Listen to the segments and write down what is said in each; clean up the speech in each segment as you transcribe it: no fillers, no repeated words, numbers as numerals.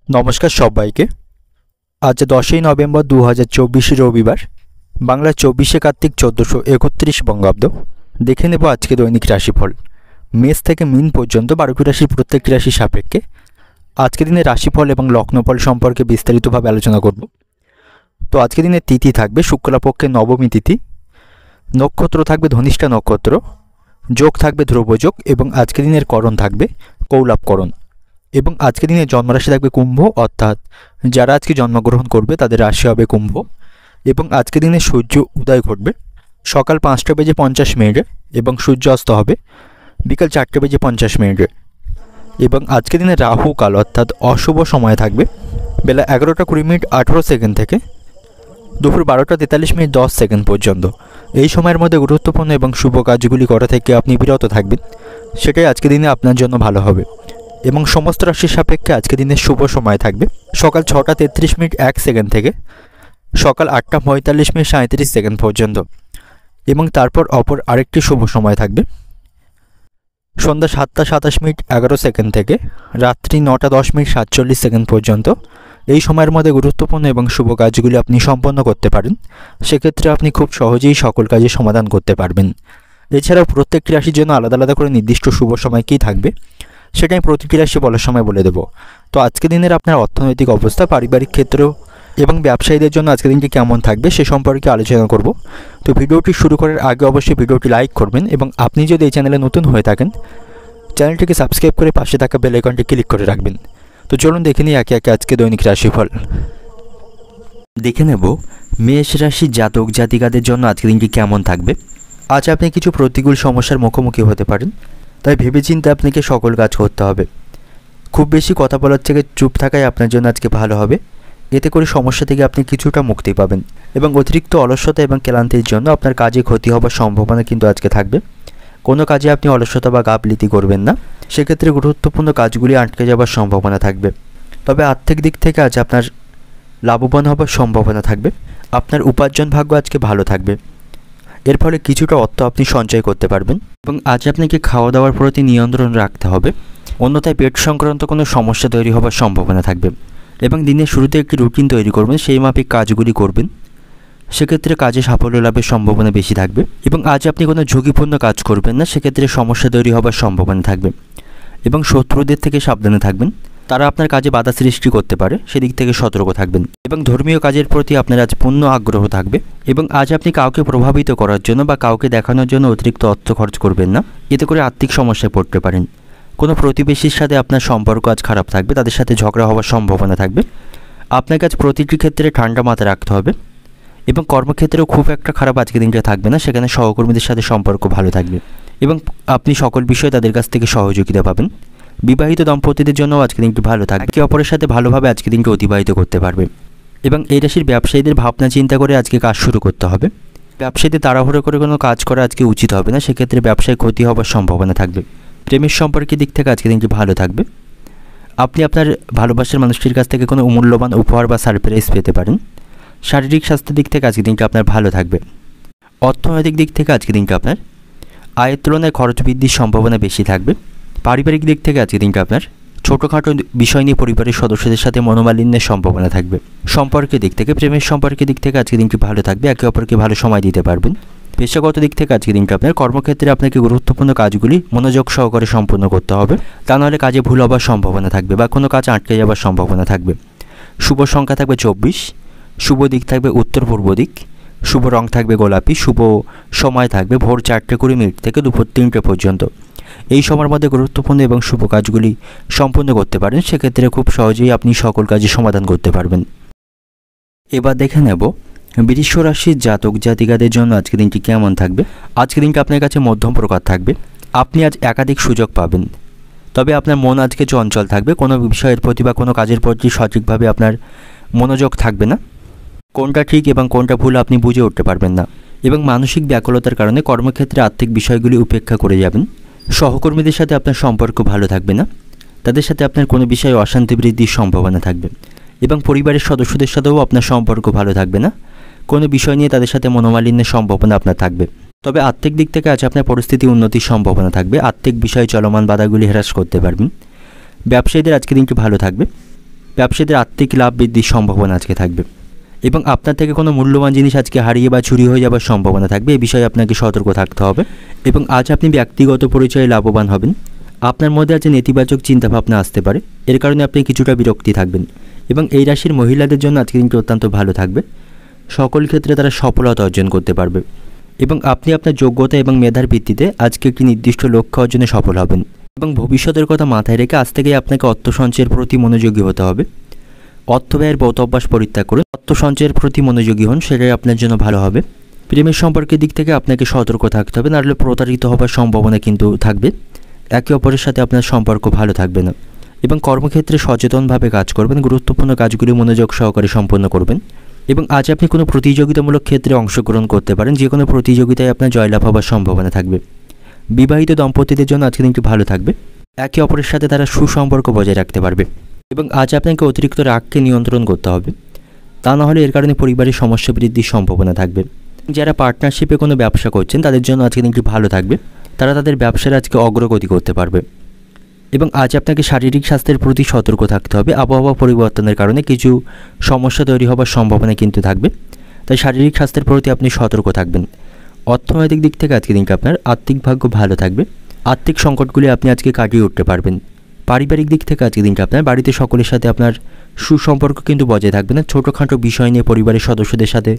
নমস্কার সবাইকে। আজ 10ই নভেম্বর 2024 রবিবার, বাংলা 24শে কার্তিক 1431 বঙ্গাব্দ। দেখে নেব আজকে দৈনিক রাশিফল। মেষ থেকে মীন পর্যন্ত 12টি রাশির প্রত্যেকটি রাশির সাপেক্ষে আজকে দিনের রাশিফল এবং লগ্নফল সম্পর্কে বিস্তারিতভাবে আলোচনা করব। তো আজকে দিনের তিথি থাকবে শুক্লপক্ষের নবমী তিথি, নক্ষত্র থাকবে ধনিষ্ঠা নক্ষত্র, যোগ থাকবে ধ্রুবযোগ এবং আজকে দিনের করণ থাকবে কৌলাবকরণ। এবং আজকে দিনে জন্মরাশি থাকবে কুম্ভ, অর্থাৎ যারা আজকে জন্মগ্রহণ করবে তাদের রাশি হবে কুম্ভ। এবং আজকে দিনে সূর্য উদয় ঘটবে সকাল 5:50 এবং সূর্য অস্ত হবে বিকাল 4:50। এবং আজকে দিনে রাহু কাল অর্থাৎ অশুভ সময় থাকবে বেলা 11:20 থেকে দুপুর 12:43 পর্যন্ত। এই সময়ের মধ্যে গুরুত্বপূর্ণ এবং শুভ কাজগুলি করা থেকে আপনি বিরত থাকবেন, সেটাই আজকে দিনে আপনার জন্য ভালো হবে। এবং সমস্ত রাশির সাপেক্ষে আজকে দিনের শুভ সময় থাকবে সকাল 6:33 থেকে সকাল 8:45 পর্যন্ত। এবং তারপর অপর আরেকটি শুভ সময় থাকবে সন্ধ্যা 7:27 থেকে রাত্রি 9:10 পর্যন্ত। এই সময়ের মধ্যে গুরুত্বপূর্ণ এবং শুভ কাজগুলি আপনি সম্পন্ন করতে পারেন, সেক্ষেত্রে আপনি খুব সহজেই সকল কাজের সমাধান করতে পারবেন। এছাড়াও প্রত্যেকটি রাশির জন্য আলাদা আলাদা করে নির্দিষ্ট শুভ সময় কী থাকবে সেটা আমি প্রতিটি রাশি বলার সময় বলে দেবো। তো আজকে দিনের আপনার অর্থনৈতিক অবস্থা, পারিবারিক ক্ষেত্র এবং ব্যবসায়ীদের জন্য আজকের দিনটি কেমন থাকবে সে সম্পর্কে আলোচনা করব। তো ভিডিওটি শুরু করার আগে অবশ্যই ভিডিওটি লাইক করবেন এবং আপনি যদি এই চ্যানেলে নতুন হয়ে থাকেন চ্যানেলটিকে সাবস্ক্রাইব করে পাশে থাকা বেল আইকনটি ক্লিক করে রাখবেন। তো চলুন দেখে নিই একে একে আজকে দৈনিক রাশিফল। দেখে নেব মেষ রাশির জাতক জাতিকাদের জন্য আজকের দিনটি কেমন থাকবে। আজ আপনি কিছু প্রতিকূল সমস্যার মুখোমুখি হতে পারেন, তাই ভেবেচিন্তে আপনাকে সকল কাজ করতে হবে। খুব বেশি কথা বলার থেকে চুপ থাকাই আপনার জন্য আজকে ভালো হবে। এতে করে সমস্যা থেকে আপনি কিছুটা মুক্তি পাবেন এবং অতিরিক্ত অলসতা এবং ক্লান্তির জন্য আপনার কাজে ক্ষতি হওয়ার সম্ভাবনা কিন্তু আজকে থাকবে। কোনো কাজে আপনি অলসতা বা গাফিলতি করবেন না, সেক্ষেত্রে গুরুত্বপূর্ণ কাজগুলি আটকে যাওয়ার সম্ভাবনা থাকবে। তবে আর্থিক দিক থেকে আজ আপনার লাভবান হওয়ার সম্ভাবনা থাকবে। আপনার উপার্জন ভাগ্য আজকে ভালো থাকবে, এর ফলে কিছুটা অর্থ আপনি সঞ্চয় করতে পারবেন। এবং আজ আপনাকে খাওয়া দাওয়ার প্রতি নিয়ন্ত্রণ রাখতে হবে, অন্যথায় পেট সংক্রান্ত কোনো সমস্যা তৈরি হওয়ার সম্ভাবনা থাকবে। এবং দিনের শুরুতে একটি রুটিন তৈরি করবেন, সেই মাফিক কাজগুলি করবেন, সেক্ষেত্রে কাজে সাফল্য লাভের সম্ভাবনা বেশি থাকবে। এবং আজ আপনি কোনো ঝুঁকিপূর্ণ কাজ করবেন না, সেক্ষেত্রে সমস্যা তৈরি হওয়ার সম্ভাবনা থাকবে। এবং শত্রুদের থেকে সাবধানে থাকবেন, তারা আপনার কাজে বাধা সৃষ্টি করতে পারে, সেদিক থেকে সতর্ক থাকবেন। এবং ধর্মীয় কাজের প্রতি আপনার আজ পূর্ণ আগ্রহ থাকবে। এবং আজ আপনি কাউকে প্রভাবিত করার জন্য বা কাউকে দেখানোর জন্য অতিরিক্ত অর্থ খরচ করবেন না, এতে করে আর্থিক সমস্যায় পড়তে পারেন। কোনো প্রতিবেশীর সাথে আপনার সম্পর্ক আজ খারাপ থাকবে, তাদের সাথে ঝগড়া হওয়ার সম্ভাবনা থাকবে। আপনাকে আজ প্রতিটি ক্ষেত্রে ঠান্ডা মাথায় রাখতে হবে। এবং কর্মক্ষেত্রেও খুব একটা খারাপ আজকের দিনটা থাকবে না, সেখানে সহকর্মীদের সাথে সম্পর্ক ভালো থাকবে এবং আপনি সকল বিষয়ে তাদের কাছ থেকে সহযোগিতা পাবেন। বিবাহিত দম্পতিদের জন্য আজকের দিনটি ভালো থাকবে, একে অপরের সাথে ভালোভাবে আজকের দিনটি অতিবাহিত করতে পারবে। এবং এই রাশির ব্যবসায়ীদের ভাবনা চিন্তা করে আজকে কাজ শুরু করতে হবে। ব্যবসায়ীদের তাড়াহুড়ো করে কোনো কাজ করা আজকে উচিত হবে না, সেক্ষেত্রে ব্যবসায় ক্ষতি হওয়ার সম্ভাবনা থাকবে। প্রেমের সম্পর্কের দিক থেকে আজকের দিনটি ভালো থাকবে। আপনি আপনার ভালোবাসার মানুষটির কাছ থেকে কোনো মূল্যবান উপহার বা সারপ্রাইজ পেতে পারেন। শারীরিক স্বাস্থ্যের দিক থেকে আজকের দিনটি আপনার ভালো থাকবে। অর্থনৈতিক দিক থেকে আজকের দিনটি আপনার আয়ের তুলনায় খরচ বৃদ্ধির সম্ভাবনা বেশি থাকবে। পারিবারিক দিক থেকে আজকের দিনটি আপনার ছোটোখাটো বিষয় নিয়ে পরিবারের সদস্যদের সাথে মনোমালিন্যের সম্ভাবনা থাকবে। সম্পর্কের দিক থেকে, প্রেমের সম্পর্কের দিক থেকে আজকের দিনটি ভালো থাকবে, একে অপরকে ভালো সময় দিতে পারবেন। পেশাগত দিক থেকে আজকের দিনটি আপনার কর্মক্ষেত্রে আপনাকে গুরুত্বপূর্ণ কাজগুলি মনোযোগ সহকারে সম্পন্ন করতে হবে, তা নাহলে কাজে ভুল হওয়ার সম্ভাবনা থাকবে বা কোনো কাজ আটকে যাওয়ার সম্ভাবনা থাকবে। শুভ সংখ্যা থাকবে 24, শুভ দিক থাকবে উত্তর পূর্ব দিক, শুভ রং থাকবে গোলাপি, শুভ সময় থাকবে ভোর 4:20 থেকে দুপুর 3টে পর্যন্ত। এই সময়ের মধ্যে গুরুত্বপূর্ণ এবং শুভ কাজগুলি সম্পূর্ণ করতে পারেন, সেক্ষেত্রে খুব সহজেই আপনি সকল কাজে সমাধান করতে পারবেন। এবার দেখে নেব বৃষ রাশির জাতক জাতিকাদের জন্য আজকের দিনটি কেমন থাকবে। আজকের দিনটি আপনার কাছে মধ্যম প্রকার থাকবে। আপনি আজ একাধিক সুযোগ পাবেন, তবে আপনার মন আজকে চঞ্চল থাকবে। কোনো বিষয়ের প্রতি বা কোনো কাজের প্রতি সঠিকভাবে আপনার মনোযোগ থাকবে না, কোনটা ঠিক এবং কোনটা ভুল আপনি বুঝে উঠতে পারবেন না। এবং মানসিক ব্যাকুলতার কারণে কর্মক্ষেত্রে আর্থিক বিষয়গুলি উপেক্ষা করে যাবেন। সহকর্মীদের সাথে আপনার সম্পর্ক ভালো থাকবে না, তাদের সাথে আপনার কোনো বিষয়ে অশান্তি বৃদ্ধির সম্ভাবনা থাকবে। এবং পরিবারের সদস্যদের সাথেও আপনার সম্পর্ক ভালো থাকবে না, কোনো বিষয় নিয়ে তাদের সাথে মনোমালিন্যের সম্ভাবনা আপনার থাকবে। তবে আর্থিক দিক থেকে আজ আপনার পরিস্থিতি উন্নতির সম্ভাবনা থাকবে, আর্থিক বিষয়ে চলমান বাধাগুলি হ্রাস করতে পারবেন। ব্যবসায়ীদের আজকের দিনটি ভালো থাকবে, ব্যবসায়ীদের আর্থিক লাভ বৃদ্ধির সম্ভাবনা আজকে থাকবে এবং আপনার থেকে কোনো মূল্যবান জিনিস আজকে হারিয়ে বা চুরি হয়ে যাওয়ার সম্ভাবনা থাকবে। এই বিষয়ে আপনাকে সতর্ক থাকতে হবে এবং আজ আপনি ব্যক্তিগত পরিচয়ে লাভবান হবেন। আপনার মধ্যে আজ নেতিবাচক চিন্তাভাবনা আসতে পারে, এর কারণে আপনি কিছুটা বিরক্তি থাকবেন এবং এই রাশির মহিলাদের জন্য আজকে দিনটি অত্যন্ত ভালো থাকবে। সকল ক্ষেত্রে তারা সফলতা অর্জন করতে পারবে এবং আপনি আপনার যোগ্যতা এবং মেধার ভিত্তিতে আজকে একটি নির্দিষ্ট লক্ষ্য অর্জনে সফল হবেন এবং ভবিষ্যতের কথা মাথায় রেখে আজ থেকেই আপনাকে অর্থ সঞ্চয়ের প্রতি মনোযোগী হতে হবে। অর্থ ব্যয়ের বদ অভ্যাস পরিত্যাগ করুন, অর্থ সঞ্চয়ের প্রতি মনোযোগী হন, সেটাই আপনার জন্য ভালো হবে। প্রেমের সম্পর্কের দিক থেকে আপনাকে সতর্ক থাকতে হবে, নাহলে প্রতারিত হওয়ার সম্ভাবনা কিন্তু থাকবে। একে অপরের সাথে আপনার সম্পর্ক ভালো থাকবে না এবং কর্মক্ষেত্রে সচেতনভাবে কাজ করবেন, গুরুত্বপূর্ণ কাজগুলি মনোযোগ সহকারে সম্পন্ন করবেন এবং আজ আপনি কোনো প্রতিযোগিতামূলক ক্ষেত্রে অংশগ্রহণ করতে পারেন, যে কোনো প্রতিযোগিতায় আপনার জয়লাভ হওয়ার সম্ভাবনা থাকবে। বিবাহিত দম্পতিদের জন্য আজকে দিনটি ভালো থাকবে, একে অপরের সাথে তারা সুসম্পর্ক বজায় রাখতে পারবে এবং আজ আপনাকে অতিরিক্ত রাগকে নিয়ন্ত্রণ করতে হবে, তা না হলে এর কারণে পরিবারের সমস্যা বৃদ্ধির সম্ভাবনা থাকবে। যারা পার্টনারশিপে কোনো ব্যবসা করছেন তাদের জন্য আজকে দিনটি ভালো থাকবে, তারা তাদের ব্যবসার আজকে অগ্রগতি করতে পারবে এবং আজ আপনাকে শারীরিক স্বাস্থ্যের প্রতি সতর্ক থাকতে হবে। আবহাওয়া পরিবর্তনের কারণে কিছু সমস্যা তৈরি হওয়ার সম্ভাবনা কিন্তু থাকবে, তাই শারীরিক স্বাস্থ্যের প্রতি আপনি সতর্ক থাকবেন। অর্থনৈতিক দিক থেকে আজকে দিনটি আপনার আর্থিক ভাগ্য ভালো থাকবে, আর্থিক সংকটগুলি আপনি আজকে কাটিয়ে উঠতে পারবেন। পারিবারিক দিক থেকে আজকে দিনটা আপনার বাড়িতে সকলের সাথে আপনার সুসম্পর্ক কিন্তু বজায় থাকবে না, ছোটোখাটো বিষয় নিয়ে পরিবারের সদস্যদের সাথে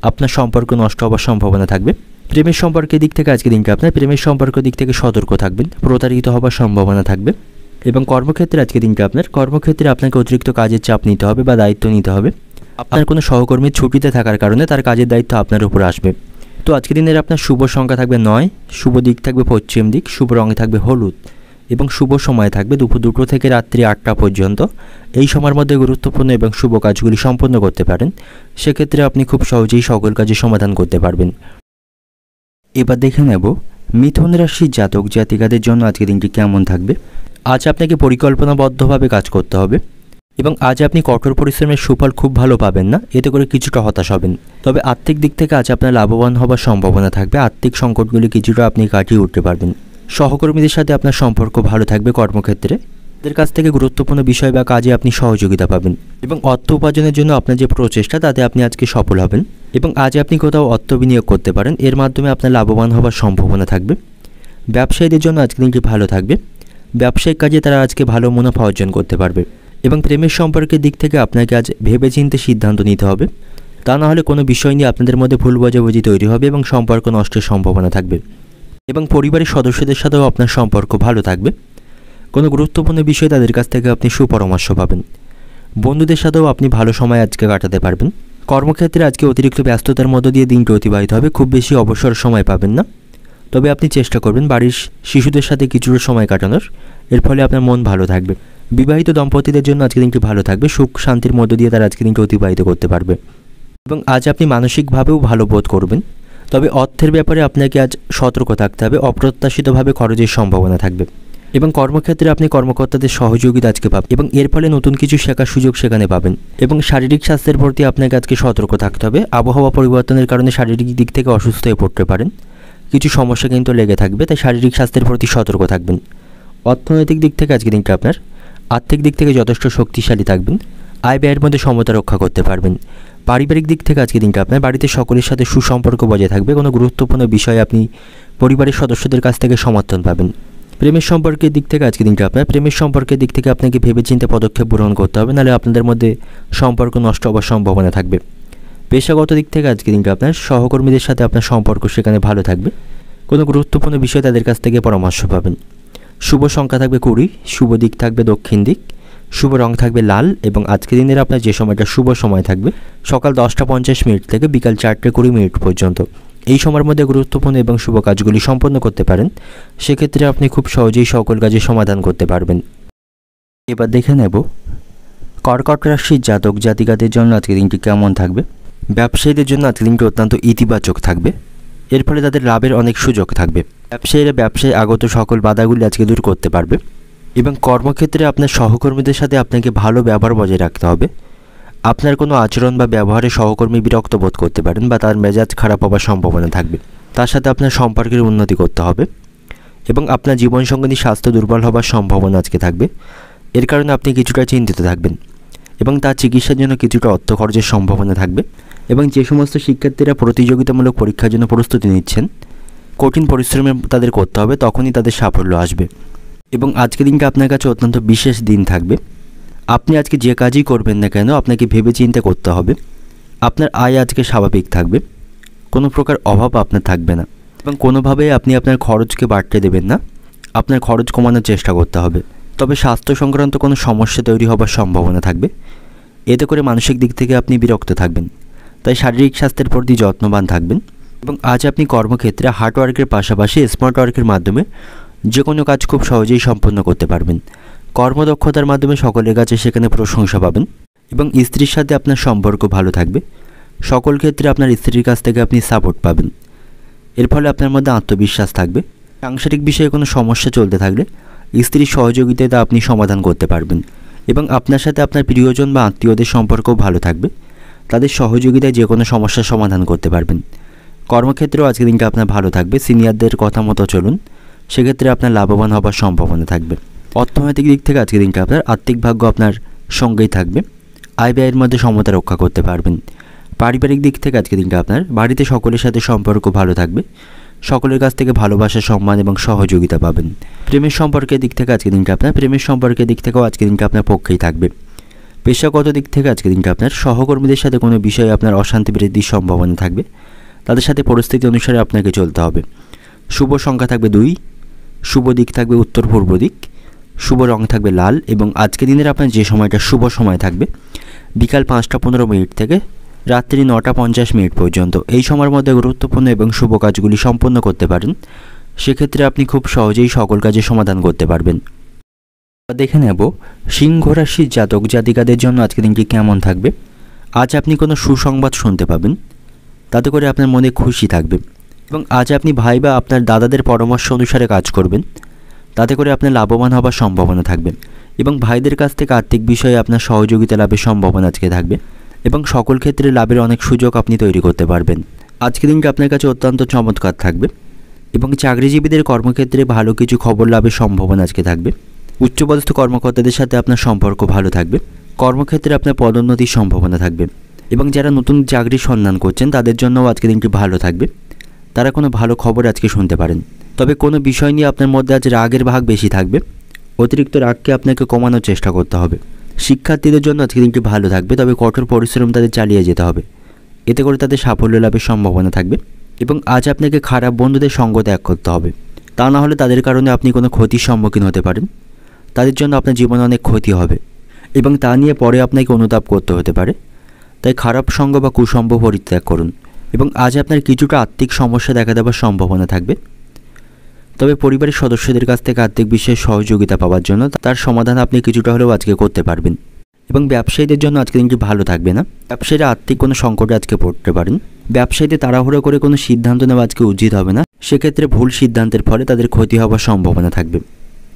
আপনার সম্পর্ক নষ্ট হওয়ার সম্ভাবনা থাকবে। প্রেমের সম্পর্কের দিক থেকে আজকে দিনটা আপনার প্রেমের সম্পর্কের দিক থেকে সতর্ক থাকবেন, প্রতারিত হওয়ার সম্ভাবনা থাকবে এবং কর্মক্ষেত্রে আজকে দিনটা আপনার কর্মক্ষেত্রে আপনাকে অতিরিক্ত কাজের চাপ নিতে হবে বা দায়িত্ব নিতে হবে। আপনার কোনো সহকর্মীর ছুটিতে থাকার কারণে তার কাজের দায়িত্ব আপনার উপর আসবে। তো আজকের দিনের আপনার শুভ সংখ্যা থাকবে 9, শুভ দিক থাকবে পশ্চিম দিক, শুভ রঙে থাকবে হলুদ এবং শুভ সময় থাকবে দুপুর 2টো থেকে রাত্রি 8টা পর্যন্ত। এই সময়ের মধ্যে গুরুত্বপূর্ণ এবং শুভ কাজগুলি সম্পন্ন করতে পারেন, সেক্ষেত্রে আপনি খুব সহজেই সকল কাজের সমাধান করতে পারবেন। এবার দেখে নেব মিথুন রাশির জাতক জাতিকাদের জন্য আজকের দিনটি কেমন থাকবে। আজ আপনাকে পরিকল্পনাবদ্ধভাবে কাজ করতে হবে এবং আজ আপনি কঠোর পরিশ্রমের সুফল খুব ভালো পাবেন না, এতে করে কিছুটা হতাশ হবেন। তবে আর্থিক দিক থেকে আজ আপনার লাভবান হওয়ার সম্ভাবনা থাকবে, আর্থিক সংকটগুলি কিছুটা আপনি কাটিয়ে উঠতে পারবেন। সহকর্মীদের সাথে আপনার সম্পর্ক ভালো থাকবে, কর্মক্ষেত্রে তাদের কাছ থেকে গুরুত্বপূর্ণ বিষয় বা কাজে আপনি সহযোগিতা পাবেন এবং অর্থ উপার্জনের জন্য আপনার যে প্রচেষ্টা তাতে আপনি আজকে সফল হবেন এবং আজ আপনি কোথাও অর্থ বিনিয়োগ করতে পারেন, এর মাধ্যমে আপনার লাভবান হওয়ার সম্ভাবনা থাকবে। ব্যবসায়ীদের জন্য আজকে দিনটি ভালো থাকবে, ব্যবসায়িক কাজে তারা আজকে ভালো মুনাফা অর্জন করতে পারবে এবং প্রেমের সম্পর্কের দিক থেকে আপনাকে আজ ভেবেচিন্তে সিদ্ধান্ত নিতে হবে, তা না হলে কোনো বিষয় নিয়ে আপনাদের মধ্যে ভুল বোঝাবুঝি তৈরি হবে এবং সম্পর্ক নষ্টের সম্ভাবনা থাকবে এবং পরিবারের সদস্যদের সাথেও আপনার সম্পর্ক ভালো থাকবে। কোনো গুরুত্বপূর্ণ বিষয়ে তাদের কাছ থেকে আপনি সুপরামর্শ পাবেন। বন্ধুদের সাথেও আপনি ভালো সময় আজকে কাটাতে পারবেন। কর্মক্ষেত্রে আজকে অতিরিক্ত ব্যস্ততার মধ্য দিয়ে দিনটি অতিবাহিত হবে, খুব বেশি অবসর সময় পাবেন না, তবে আপনি চেষ্টা করবেন বাড়ির শিশুদের সাথে কিছুটা সময় কাটানোর, এর ফলে আপনার মন ভালো থাকবে। বিবাহিত দম্পতিদের জন্য আজকে দিনটি ভালো থাকবে, সুখ শান্তির মধ্য দিয়ে তারা আজকে দিনটি অতিবাহিত করতে পারবে এবং আজ আপনি মানসিকভাবেও ভালো বোধ করবেন। তবে অর্থের ব্যাপারে আপনাকে আজ সতর্ক থাকতে হবে, অপ্রত্যাশিতভাবে খরচের সম্ভাবনা থাকবে এবং কর্মক্ষেত্রে আপনি কর্মকর্তাদের সহযোগিতা আজকে পাবেন এবং এর ফলে নতুন কিছু শেখার সুযোগ সেখানে পাবেন এবং শারীরিক স্বাস্থ্যের প্রতি আপনাকে আজকে সতর্ক থাকতে হবে। আবহাওয়া পরিবর্তনের কারণে শারীরিক দিক থেকে অসুস্থ হয়ে পড়তে পারেন, কিছু সমস্যা কিন্তু লেগে থাকবে, তাই শারীরিক স্বাস্থ্যের প্রতি সতর্ক থাকবেন। অর্থনৈতিক দিক থেকে আজকে দিনটা আপনার আর্থিক দিক থেকে যথেষ্ট শক্তিশালী থাকবেন, আয় ব্যয়ের মধ্যে সমতা রক্ষা করতে পারবেন। পারিবারিক দিক থেকে আজকে দিনটা আপনার বাড়িতে সকলের সাথে সুসম্পর্ক বজায় থাকবে, কোনো গুরুত্বপূর্ণ বিষয়ে আপনি পরিবারের সদস্যদের কাছ থেকে সমর্থন পাবেন। প্রেমের সম্পর্কের দিক থেকে আজকে দিনটা আপনার প্রেমের সম্পর্কের দিক থেকে আপনাকে ভেবেচিন্তে পদক্ষেপ গ্রহণ করতে হবে, নাহলে আপনাদের মধ্যে সম্পর্ক নষ্ট হওয়ার সম্ভাবনা থাকবে। পেশাগত দিক থেকে আজকে দিনটা আপনার সহকর্মীদের সাথে আপনার সম্পর্ক সেখানে ভালো থাকবে, কোনো গুরুত্বপূর্ণ বিষয়ে তাদের কাছ থেকে পরামর্শ পাবেন। শুভ সংখ্যা থাকবে 20, শুভ দিক থাকবে দক্ষিণ দিক, শুভ রং থাকবে লাল এবং আজকের দিনের আপনার যে সময়টা শুভ সময় থাকবে সকাল 10:50 থেকে বিকাল 4:20 পর্যন্ত। এই সময়ের মধ্যে গুরুত্বপূর্ণ এবং শুভ কাজগুলি সম্পন্ন করতে পারেন, সেক্ষেত্রে আপনি খুব সহজেই সকল কাজের সমাধান করতে পারবেন। এবার দেখে নেব কর্কট রাশির জাতক জাতিকাদের জন্য আজকের দিনটি কেমন থাকবে। ব্যবসায়ীদের জন্য আজকের দিনটি অত্যন্ত ইতিবাচক থাকবে, এর ফলে তাদের লাভের অনেক সুযোগ থাকবে। ব্যবসায়ীরা ব্যবসায় আগত সকল বাধাগুলি আজকে দূর করতে পারবে এবং কর্মক্ষেত্রে আপনার সহকর্মীদের সাথে আপনাকে ভালো ব্যবহার বজায় রাখতে হবে। আপনার কোনো আচরণ বা ব্যবহারে সহকর্মী বিরক্ত বোধ করতে পারেন বা তার মেজাজ খারাপ হওয়ার সম্ভাবনা থাকবে, তার সাথে আপনার সম্পর্কের উন্নতি করতে হবে এবং আপনার জীবনসঙ্গিনীর স্বাস্থ্য দুর্বল হওয়ার সম্ভাবনা আজকে থাকবে, এর কারণে আপনি কিছুটা চিন্তিত থাকবেন এবং তার চিকিৎসার জন্য কিছুটা অর্থ খরচের সম্ভাবনা থাকবে। এবং যে সমস্ত শিক্ষার্থীরা প্রতিযোগিতামূলক পরীক্ষার জন্য প্রস্তুতি নিচ্ছেন, কঠিন পরিশ্রমে তাদের করতে হবে, তখনই তাদের সাফল্য আসবে। এবং আজকের দিনটা আপনার কাছে অত্যন্ত বিশেষ দিন থাকবে। আপনি আজকে যে কাজই করবেন না কেন আপনাকে ভেবেচিন্তে করতে হবে। আপনার আয় আজকে স্বাভাবিক থাকবে, কোনো প্রকার অভাব আপনার থাকবে না এবং কোনোভাবেই আপনি আপনার খরচকে বাড়তে দেবেন না। আপনার খরচ কমানোর চেষ্টা করতে হবে। তবে স্বাস্থ্য সংক্রান্ত কোনো সমস্যা তৈরি হবার সম্ভাবনা থাকবে, এতে করে মানসিক দিক থেকে আপনি বিরক্ত থাকবেন। তাই শারীরিক স্বাস্থ্যের প্রতি যত্নবান থাকবেন। এবং আজ আপনি কর্মক্ষেত্রে হার্ড ওয়ার্কের পাশাপাশি স্মার্ট ওয়ার্কের মাধ্যমে যে কোনো কাজ খুব সহজেই সম্পন্ন করতে পারবেন। কর্মদক্ষতার মাধ্যমে সকলের কাছে সেখানে প্রশংসা পাবেন এবং স্ত্রীর সাথে আপনার সম্পর্ক ভালো থাকবে। সকল ক্ষেত্রে আপনার স্ত্রীর কাছ থেকে আপনি সাপোর্ট পাবেন। এর ফলে আপনার মধ্যে আত্মবিশ্বাস থাকবে। সাংসারিক বিষয়ে কোনো সমস্যা চলতে থাকলে স্ত্রীর সহযোগিতায় তা আপনি সমাধান করতে পারবেন। এবং আপনার সাথে আপনার প্রিয়জন বা আত্মীয়দের সম্পর্কও ভালো থাকবে, তাদের সহযোগিতায় যে কোনো সমস্যার সমাধান করতে পারবেন। কর্মক্ষেত্রেও আজকের দিনটা আপনার ভালো থাকবে। সিনিয়রদের কথা মতো চলুন, সেক্ষেত্রে আপনার লাভবান হবার সম্ভাবনা থাকবে। অর্থনৈতিক দিক থেকে আজকের দিনটা আপনার আর্থিক ভাগ্য আপনার সঙ্গেই থাকবে। আয় ব্যয়ের মধ্যে সমতা রক্ষা করতে পারবেন। পারিবারিক দিক থেকে আজকের দিনটা আপনার বাড়িতে সকলের সাথে সম্পর্ক ভালো থাকবে। সকলের কাছ থেকে ভালোবাসা, সম্মান এবং সহযোগিতা পাবেন। প্রেমের সম্পর্কের দিক থেকে আজকের দিনটা আপনার থেকেও আজকের দিনটা আপনার পক্ষেই থাকবে। পেশাগত দিক থেকে আজকের দিনটা আপনার সহকর্মীদের সাথে কোনো বিষয়ে আপনার অশান্তি বৃদ্ধির সম্ভাবনা থাকবে। তাদের সাথে পরিস্থিতি অনুসারে আপনাকে চলতে হবে। শুভ সংখ্যা থাকবে 2, শুভ দিক থাকবে উত্তর পূর্ব দিক, শুভ রং থাকবে লাল। এবং আজকের দিনের আপনার যে সময়টা শুভ সময় থাকবে বিকাল 5টা 15 মিনিট থেকে রাত্রি 9টা 50 মিনিট পর্যন্ত। এই সময়ের মধ্যে গুরুত্বপূর্ণ এবং শুভ কাজগুলি সম্পন্ন করতে পারেন। সেক্ষেত্রে আপনি খুব সহজেই সকল কাজের সমাধান করতে পারবেন। দেখে নেব সিংহ রাশির জাতক জাতিকাদের জন্য আজকের দিনটি কেমন থাকবে। আজ আপনি কোনো সুসংবাদ শুনতে পাবেন, তাতে করে আপনার মনে খুশি থাকবে। এবং আজ আপনি ভাই বা আপনার দাদাদের পরামর্শ অনুসারে কাজ করবেন, তাতে করে আপনার লাভবান হবার সম্ভাবনা থাকবে। এবং ভাইদের কাছ থেকে আর্থিক বিষয়ে আপনার সহযোগিতা লাভের সম্ভাবনা আজকে থাকবে এবং সকল ক্ষেত্রে লাভের অনেক সুযোগ আপনি তৈরি করতে পারবেন। আজকের দিনটা আপনার কাছে অত্যন্ত চমৎকার থাকবে এবং চাকরিজীবীদের কর্মক্ষেত্রে ভালো কিছু খবর লাভের সম্ভাবনা আজকে থাকবে। উচ্চপদস্থ কর্মকর্তাদের সাথে আপনার সম্পর্ক ভালো থাকবে। কর্মক্ষেত্রে আপনার পদোন্নতির সম্ভাবনা থাকবে এবং যারা নতুন চাকরির সন্ধান করছেন তাদের জন্যও আজকের দিনটি ভালো থাকবে। তারা কোনো ভালো খবর আজকে শুনতে পারেন। তবে কোনো বিষয় নিয়ে আপনার মধ্যে আজ রাগের ভাগ বেশি থাকবে। অতিরিক্ত রাগকে আপনাকে কমানোর চেষ্টা করতে হবে। শিক্ষার্থীদের জন্য আজকের দিনটি ভালো থাকবে, তবে কঠোর পরিশ্রম তাদের চালিয়ে যেতে হবে, এতে করে তাদের সাফল্য লাভের সম্ভাবনা থাকবে। এবং আজ আপনাকে খারাপ বন্ধুদের সঙ্গ ত্যাগ করতে হবে, তা না হলে তাদের কারণে আপনি কোনো ক্ষতির সম্মুখীন হতে পারেন। তাদের জন্য আপনার জীবনে অনেক ক্ষতি হবে এবং তা নিয়ে পরে আপনাকে অনুতাপ করতে হতে পারে। তাই খারাপ সঙ্গ বা কুসঙ্গ পরিত্যাগ করুন। এবং আজ আপনার কিছুটা আর্থিক সমস্যা দেখা দেওয়ার সম্ভাবনা থাকবে, তবে পরিবারের সদস্যদের কাছ থেকে আর্থিক বিষয়ে সহযোগিতা পাওয়ার জন্য তার সমাধান আপনি কিছুটা হলেও আজকে করতে পারবেন। এবং ব্যবসায়ীদের জন্য আজকে দিনটি ভালো থাকবে না। ব্যবসায়ীরা আর্থিক কোনো সংকটে আজকে পড়তে পারেন। ব্যবসায়ীদের তাড়াহুড়ো করে কোনো সিদ্ধান্ত নেওয়া আজকে উচিত হবে না, সেক্ষেত্রে ভুল সিদ্ধান্তের ফলে তাদের ক্ষতি হওয়ার সম্ভাবনা থাকবে।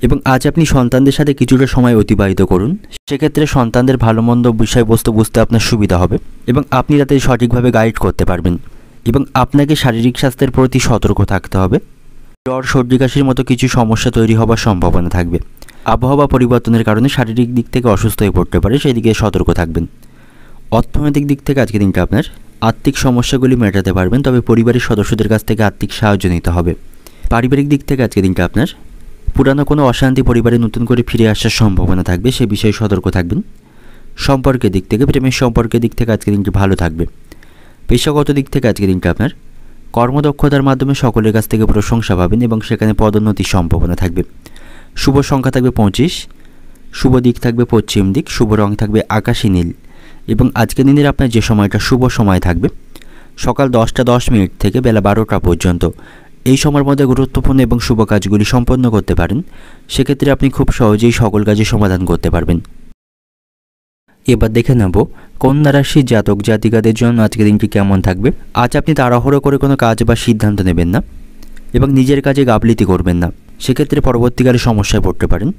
এবং আজ আপনি সন্তানদের সাথে কিছুটা সময় অতিবাহিত করুন, সেক্ষেত্রে সন্তানদের ভালো মন্দ বিষয়বস্তু বুঝতে আপনার সুবিধা হবে এবং আপনি তাদের সঠিকভাবে গাইড করতে পারবেন। এবং আপনাকে শারীরিক স্বাস্থ্যের প্রতি সতর্ক থাকতে হবে। জ্বর, সর্দি, কাশির মতো কিছু সমস্যা তৈরি হবার সম্ভাবনা থাকবে। আবহাওয়া পরিবর্তনের কারণে শারীরিক দিক থেকে অসুস্থ হয়ে পড়তে পারে, সেই দিকে সতর্ক থাকবেন। অর্থনৈতিক দিক থেকে আজকের দিনটা আপনার আর্থিক সমস্যাগুলি মেটাতে পারবেন, তবে পরিবারের সদস্যদের কাছ থেকে আর্থিক সাহায্য নিতে হবে। পারিবারিক দিক থেকে আজকের দিনটা আপনার পুরানো কোনো অশান্তি পরিবারে নতুন করে ফিরে আসার সম্ভাবনা থাকবে, সে বিষয়ে সতর্ক থাকবেন। সম্পর্কের দিক থেকে, প্রেমের সম্পর্কের দিক থেকে আজকের দিনটি ভালো থাকবে। পেশাগত দিক থেকে আজকের দিনটা আপনার কর্মদক্ষতার মাধ্যমে সকলের কাছ থেকে প্রশংসা পাবেন এবং সেখানে পদোন্নতির সম্ভাবনা থাকবে। শুভ সংখ্যা থাকবে 25, শুভ দিক থাকবে পশ্চিম দিক, শুভ রং থাকবে আকাশী নীল। এবং আজকের দিনের আপনার যে সময়টা শুভ সময় থাকবে সকাল 10টা 10 মিনিট থেকে বেলা 12টা পর্যন্ত। এই সময়ের মধ্যে গুরুত্বপূর্ণ এবং শুভ কাজগুলি সম্পন্ন করতে পারেন, সেক্ষেত্রে আপনি খুব সহজেই সকল কাজে সমাধান করতে পারবেন। এবার দেখে নেব কন্যা রাশির জাতক জাতিকাদের জন্য আজকের দিনটি কেমন থাকবে। আজ আপনি তাড়াহুড়ো করে কোনো কাজ বা সিদ্ধান্ত নেবেন না এবং নিজের কাজে গাফিলতি করবেন না, সেক্ষেত্রে পরবর্তীকালে সমস্যায় পড়তে পারেন।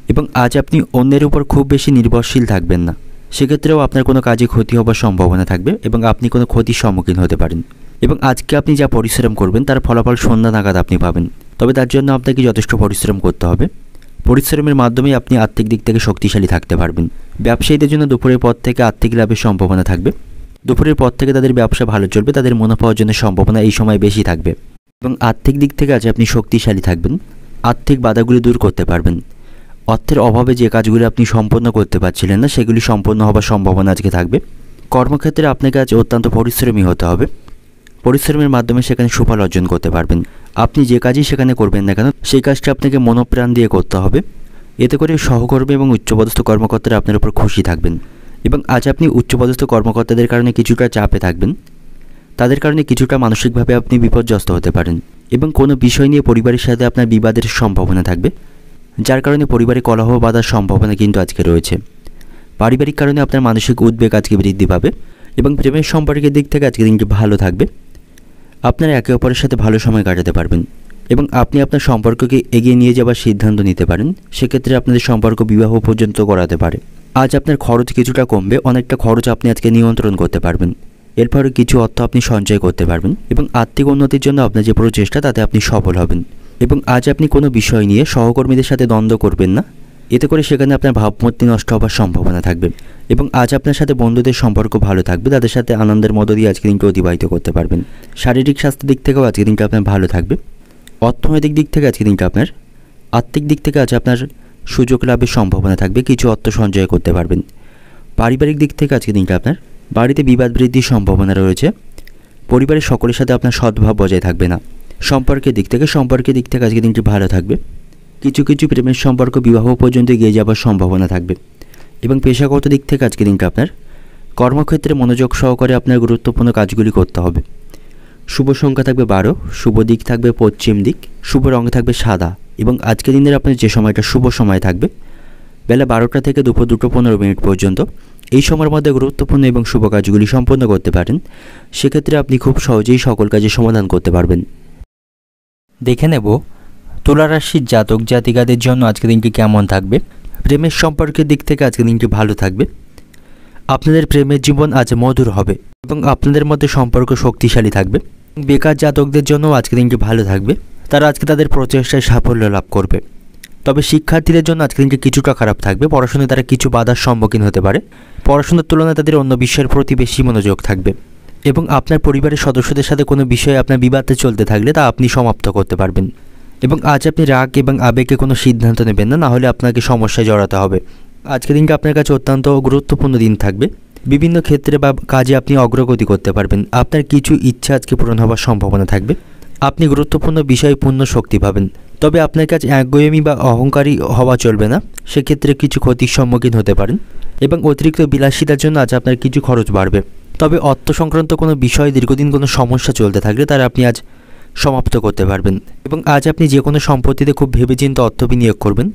এবং আজ আপনি অন্যের উপর খুব বেশি নির্ভরশীল থাকবেন না, সেক্ষেত্রেও আপনার কোনো কাজে ক্ষতি হবার সম্ভাবনা থাকবে এবং আপনি কোনো ক্ষতির সম্মুখীন হতে পারেন। এবং আজকে আপনি যা পরিশ্রম করবেন তার ফলাফল সন্ধ্যা নাগাদ আপনি পাবেন, তবে তার জন্য আপনাকে যথেষ্ট পরিশ্রম করতে হবে। পরিশ্রমের মাধ্যমেই আপনি আর্থিক দিক থেকে শক্তিশালী থাকতে পারবেন। ব্যবসায়ীদের জন্য দুপুরের পর থেকে আর্থিক লাভের সম্ভাবনা থাকবে। দুপুরের পর থেকে তাদের ব্যবসা ভালো চলবে, তাদের মুনাফা অর্জনের সম্ভাবনা এই সময় বেশি থাকবে এবং আর্থিক দিক থেকে আজ আপনি শক্তিশালী থাকবেন। আর্থিক বাধাগুলি দূর করতে পারবেন। অর্থের অভাবে যে কাজগুলি আপনি সম্পন্ন করতে পারছিলেন না সেগুলি সম্পন্ন হওয়ার সম্ভাবনা আজকে থাকবে। কর্মক্ষেত্রে আপনাকে আজ অত্যন্ত পরিশ্রমী হতে হবে। পরিশ্রমের মাধ্যমে সেখানে সুফল অর্জন করতে পারবেন। আপনি যে কাজই সেখানে করবেন না কেন সেই কাজটা আপনাকে মনোপ্রাণ দিয়ে করতে হবে। এতে করে সহকর্মী এবং উচ্চপদস্থ কর্মকর্তারা আপনার উপর খুশি থাকবেন এবং আজ আপনি উচ্চপদস্থ কর্মকর্তাদের কারণে কিছুটা চাপে থাকবেন। তাদের কারণে কিছুটা মানসিকভাবে আপনি বিপর্যস্ত হতে পারেন এবং কোনো বিষয় নিয়ে পরিবারের সাথে আপনার বিবাদের সম্ভাবনা থাকবে, যার কারণে পরিবারে কলহ বাঁধার সম্ভাবনা কিন্তু আজকে রয়েছে। পারিবারিক কারণে আপনার মানসিক উদ্বেগ আজকে বৃদ্ধি পাবে এবং প্রেমের সম্পর্কের দিক থেকে আজকে দিনটি ভালো থাকবে। আপনারা একে অপরের সাথে ভালো সময় কাটাতে পারবেন এবং আপনি আপনার সম্পর্ককে এগিয়ে নিয়ে যাওয়ার সিদ্ধান্ত নিতে পারেন। সেক্ষেত্রে আপনাদের সম্পর্ক বিবাহ পর্যন্ত করাতে পারে। আজ আপনার খরচ কিছুটা কমবে, অনেকটা খরচ আপনি আজকে নিয়ন্ত্রণ করতে পারবেন। এরপরে কিছু অর্থ আপনি সঞ্চয় করতে পারবেন এবং আর্থিক উন্নতির জন্য আপনার যে প্রচেষ্টা তাতে আপনি সফল হবেন। এবং আজ আপনি কোনো বিষয় নিয়ে সহকর্মীদের সাথে দ্বন্দ্ব করবেন না, এতে করে সেখানে আপনার ভাবমূর্তি নষ্ট হওয়ার সম্ভাবনা থাকবে। এবং আজ আপনার সাথে বন্ধুদের সম্পর্ক ভালো থাকবে, তাদের সাথে আনন্দের মধ্য দিয়ে আজকে দিনটি অতিবাহিত করতে পারবেন। শারীরিক স্বাস্থ্যের দিক থেকেও আজকে দিনটা আপনার ভালো থাকবে। অর্থনৈতিক দিক থেকে আজকে দিনটা আপনার, আর্থিক দিক থেকে আজ আপনার সুযোগ লাভের সম্ভাবনা থাকবে, কিছু অর্থ সঞ্চয় করতে পারবেন। পারিবারিক দিক থেকে আজকে দিনটা আপনার বাড়িতে বিবাদ বৃদ্ধির সম্ভাবনা রয়েছে। পরিবারের সকলের সাথে আপনার সদ্ভাব বজায় থাকবে না। সম্পর্কের দিক থেকে আজকে দিনটি ভালো থাকবে। কিছু কিছু প্রেমের সম্পর্ক বিবাহ পর্যন্ত এগিয়ে যাওয়ার সম্ভাবনা থাকবে। এবং পেশাগত দিক থেকে আজকে দিনটা আপনার কর্মক্ষেত্রে মনোযোগ সহকারে আপনার গুরুত্বপূর্ণ কাজগুলি করতে হবে। শুভ সংখ্যা থাকবে 12, শুভ দিক থাকবে পশ্চিম দিক, শুভ রঙ থাকবে সাদা। এবং আজকের দিনের আপনার যে সময়টা শুভ সময় থাকবে বেলা 12টা থেকে দুপুর 2:15 পর্যন্ত, এই সময়ের মধ্যে গুরুত্বপূর্ণ এবং শুভ কাজগুলি সম্পন্ন করতে পারেন। সেক্ষেত্রে আপনি খুব সহজেই সকল কাজের সমাধান করতে পারবেন। দেখে নেব তুলা রাশির জাতক জাতিকাদের জন্য আজকের দিনটি কেমন থাকবে। প্রেমের সম্পর্কের দিক থেকে আজকের দিনটি ভালো থাকবে। আপনাদের প্রেমের জীবন আজ মধুর হবে এবং আপনাদের মধ্যে সম্পর্ক শক্তিশালী থাকবে। বেকার জাতকদের জন্য আজকের দিনটি ভালো থাকবে। তারা আজকে তাদের প্রচেষ্টায় সাফল্য লাভ করবে। তবে শিক্ষার্থীদের জন্য আজকের দিনটি কিছুটা খারাপ থাকবে। পড়াশোনায় তারা কিছু বাধার সম্মুখীন হতে পারে। পড়াশোনার তুলনায় তাদের অন্য বিষয়ের প্রতি বেশি মনোযোগ থাকবে এবং আপনার পরিবারের সদস্যদের সাথে কোনো বিষয়ে আপনার বিবাদে চলতে থাকলে তা আপনি সমাপ্ত করতে পারবেন। এবং আজ আপনি রাগ এবং আবেগে কোনো সিদ্ধান্ত নেবেন না, নাহলে আপনাকে সমস্যায় জড়াতে হবে। আজকের দিনটা আপনার কাছে অত্যন্ত গুরুত্বপূর্ণ দিন থাকবে। বিভিন্ন ক্ষেত্রে বা কাজে আপনি অগ্রগতি করতে পারবেন। আপনার কিছু ইচ্ছা আজকে পূরণ হওয়ার সম্ভাবনা থাকবে। আপনি গুরুত্বপূর্ণ বিষয়ে পূর্ণ শক্তি পাবেন। তবে আপনার কাছে একগুঁয়েমি বা অহংকারী হওয়া চলবে না, সেক্ষেত্রে কিছু ক্ষতির সম্মুখীন হতে পারেন। এবং অতিরিক্ত বিলাসিতার জন্য আজ আপনার কিছু খরচ বাড়বে। তবে অর্থ সংক্রান্ত কোনো বিষয়ে দীর্ঘদিন কোনো সমস্যা চলতে থাকলে তারা আপনি আজ সমাপ্ত করতে পারবেন। এবং আজ আপনি যে কোনো সম্পত্তিতে খুব ভেবেচিন্তে অর্থ বিনিয়োগ করবেন,